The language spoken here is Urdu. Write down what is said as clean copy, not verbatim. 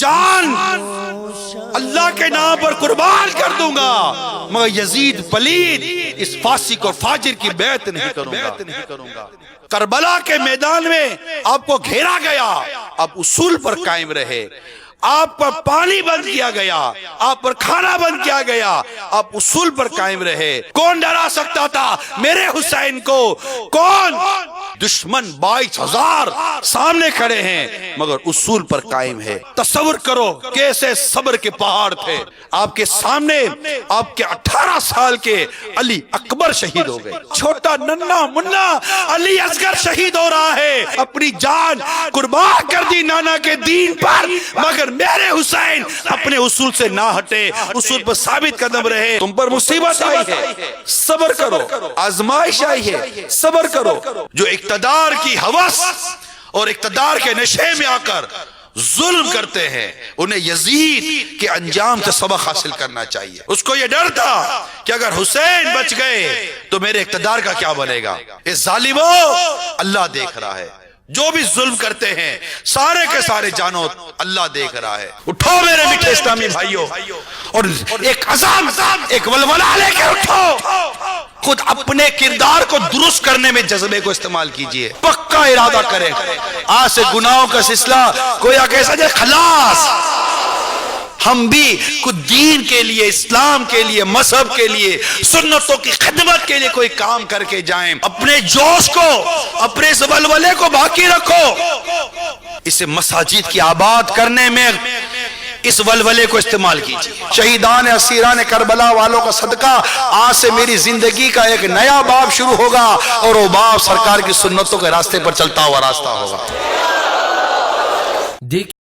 جان اللہ کے نام پر قربان کر دوں گا، مگر یزید پلید اس فاسق اور فاجر کی بیعت نہیں کروں گا۔ کربلا کے میدان میں آپ کو گھیرا گیا، آپ اصول پر قائم رہے، آپ پر پانی بند کیا گیا، آپ پر کھانا بند کیا گیا، آپ اصول پر قائم رہے۔ کون ڈرا سکتا تھا میرے حسین کو؟ کون؟ دشمن 22,000 سامنے کھڑے ہیں مگر اصول پر قائم ہے۔ تصور کرو کیسے صبر کے پہاڑ تھے آپ کے سامنے۔ آپ کے 18 سال کے علی اکبر شہید ہو گئے، چھوٹا ننھا منا علی اصغر شہید ہو رہا ہے، اپنی جان قربان کر دی نانا کے دین پر، مگر میرے حسین اپنے اصول سے نہ ہٹے، اصول پر ثابت قدم رہے۔ تم پر مصیبت آئی ہے، صبر کرو، آزمائش آئی ہے، صبر کرو۔ جو اقتدار کی ہوس اور اقتدار کے نشے میں آ کر ظلم کرتے ہیں، انہیں یزید کے انجام سے سبق حاصل کرنا چاہیے۔ اس کو یہ ڈر تھا کہ اگر حسین بچ گئے تو میرے اقتدار کا کیا بنے گا۔ اے ظالموں، اللہ دیکھ رہا ہے، جو بھی ظلم کرتے ہیں سارے کے سارے جانو اللہ دیکھ رہا ہے۔ اٹھو میرے میٹھے اسلامی بھائیوں، اور ایک عزم، ایک ولولہ لے کے اٹھو، خود اپنے کردار کو درست کرنے میں جذبے کو استعمال کیجئے، پکا ارادہ کریں۔ آج سے گناہوں کا سلسلہ کوئی آگے سجے خلاص، ہم بھی کچھ دین کے لیے، اسلام کے لیے، مذہب کے لیے، سنتوں کی خدمت کے لیے کوئی کام کر کے جائیں۔ اپنے جوش کو، اپنے اس ولولے کو باقی رکھو، اسے مساجد کی آباد کرنے میں اس ولولے کو استعمال کیجیے۔ شہیدان اسیران کربلا والوں کا صدقہ، آج سے میری زندگی کا ایک نیا باب شروع ہوگا، اور وہ باب سرکار کی سنتوں کے راستے پر چلتا ہوا راستہ ہوگا۔